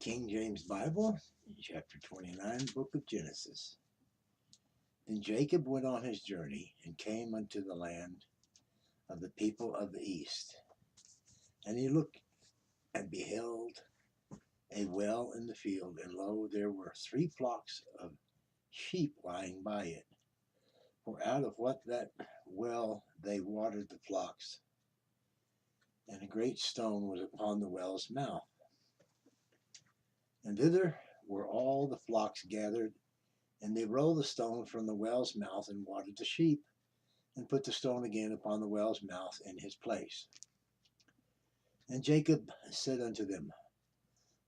King James Bible, chapter 29, Book of Genesis. Then Jacob went on his journey and came unto the land of the people of the east. And he looked and beheld a well in the field, and lo, there were 3 flocks of sheep lying by it. For out of what that well they watered the flocks. And a great stone was upon the well's mouth. And thither were all the flocks gathered, and they rolled the stone from the well's mouth and watered the sheep, and put the stone again upon the well's mouth in his place. And Jacob said unto them,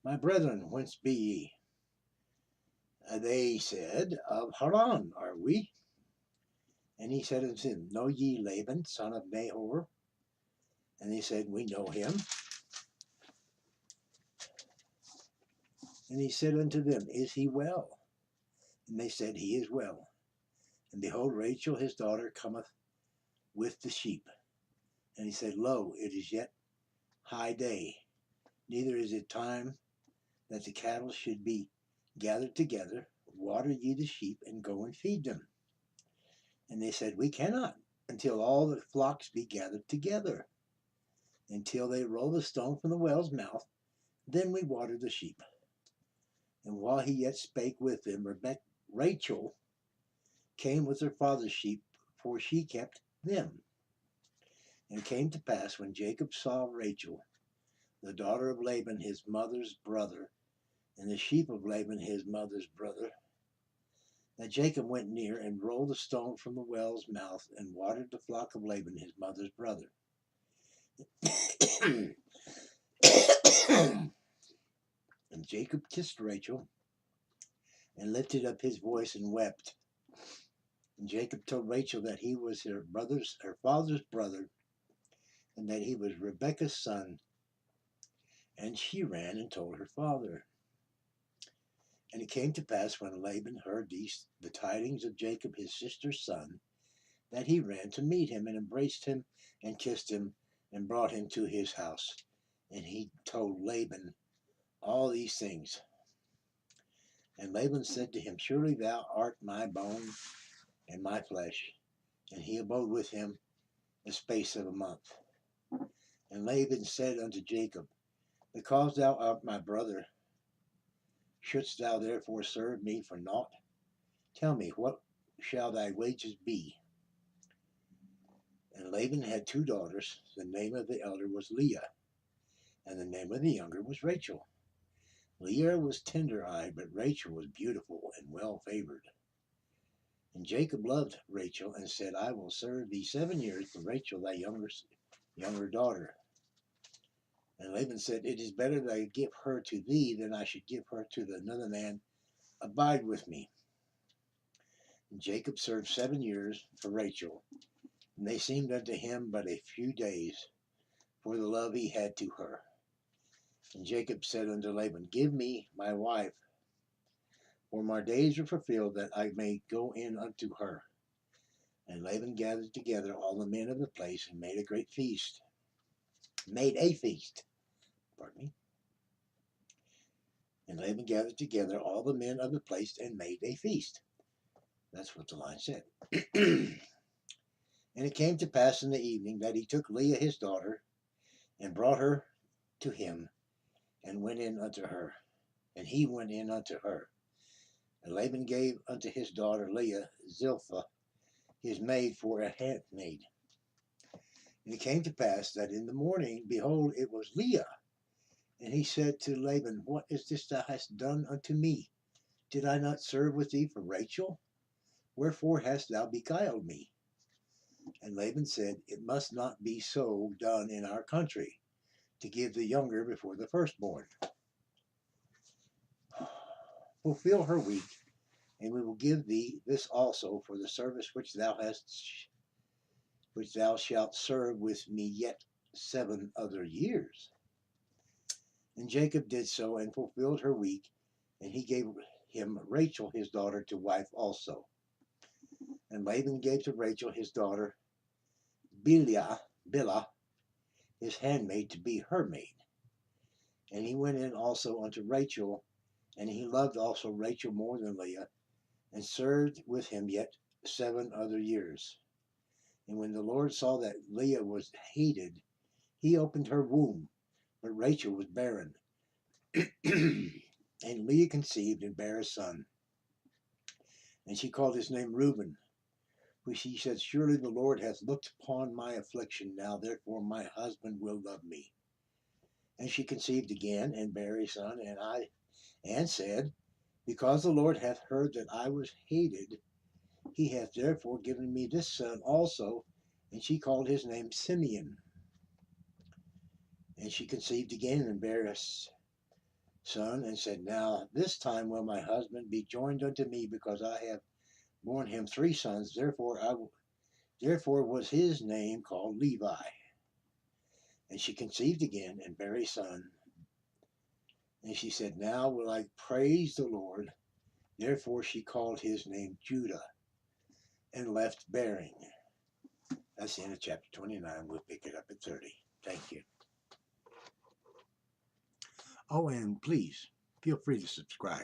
My brethren, whence be ye? They said, Of Haran are we. And he said unto them, Know ye Laban, son of Nahor? And they said, We know him. And he said unto them, Is he well? And they said, He is well. And behold, Rachel his daughter cometh with the sheep. And he said, Lo, it is yet high day, neither is it time that the cattle should be gathered together. Water ye the sheep, and go and feed them. And they said, We cannot, until all the flocks be gathered together, until they roll the stone from the well's mouth, then we water the sheep. And while he yet spake with them, Rachel came with her father's sheep, for she kept them. And it came to pass, when Jacob saw Rachel, the daughter of Laban his mother's brother, and the sheep of Laban his mother's brother, that Jacob went near and rolled the stone from the well's mouth and watered the flock of Laban his mother's brother. And Jacob kissed Rachel and lifted up his voice and wept. And Jacob told Rachel that he was her father's brother, and that he was Rebekah's son. And she ran and told her father. And it came to pass, when Laban heard the tidings of Jacob his sister's son, that he ran to meet him, and embraced him, and kissed him, and brought him to his house. And he told Laban all these things. And Laban said to him, Surely thou art my bone and my flesh. And he abode with him the space of a month. And Laban said unto Jacob, Because thou art my brother, shouldst thou therefore serve me for naught? Tell me, what shall thy wages be? And Laban had 2 daughters. The name of the elder was Leah, and the name of the younger was Rachel. Leah was tender-eyed, but Rachel was beautiful and well-favored. And Jacob loved Rachel, and said, I will serve thee 7 years for Rachel thy younger daughter. And Laban said, It is better that I give her to thee than I should give her to another man. Abide with me. And Jacob served 7 years for Rachel, and they seemed unto him but a few days, for the love he had to her. And Jacob said unto Laban, Give me my wife, for my days are fulfilled, that I may go in unto her. And Laban gathered together all the men of the place, and made a great feast. Pardon me. And Laban gathered together all the men of the place, and made a feast. That's what the line said. And it came to pass in the evening that he took Leah his daughter, and brought her to him, and went in unto her. And he went in unto her. And Laban gave unto his daughter Leah Zilpah, his maid, for a handmaid. And it came to pass that in the morning, behold, it was Leah. And he said to Laban, What is this thou hast done unto me? Did I not serve with thee for Rachel? Wherefore hast thou beguiled me? And Laban said, It must not be so done in our country, to give the younger before the firstborn. Fulfill her week, and we will give thee this also for the service which thou shalt serve with me yet 7 other years. And Jacob did so, and fulfilled her week, and he gave him Rachel his daughter to wife also. And Laban gave to Rachel his daughter Bilhah, his handmaid, to be her maid. And he went in also unto Rachel, and he loved also Rachel more than Leah, and served with him yet 7 other years. And when the Lord saw that Leah was hated, he opened her womb, but Rachel was barren. And Leah conceived and bare a son. And she called his name Reuben, which she said, Surely the Lord hath looked upon my affliction. Now therefore my husband will love me. And she conceived again and bare a son, and said, Because the Lord hath heard that I was hated, he hath therefore given me this son also. And she called his name Simeon. And she conceived again and bare a son, and said, Now this time will my husband be joined unto me, because I have borne him 3 sons. Therefore was his name called Levi. And she conceived again and bare a son. And she said, Now will I praise the Lord. Therefore she called his name Judah, and left bearing. That's the end of chapter 29. We'll pick it up at 30. Thank you. Oh, and please feel free to subscribe.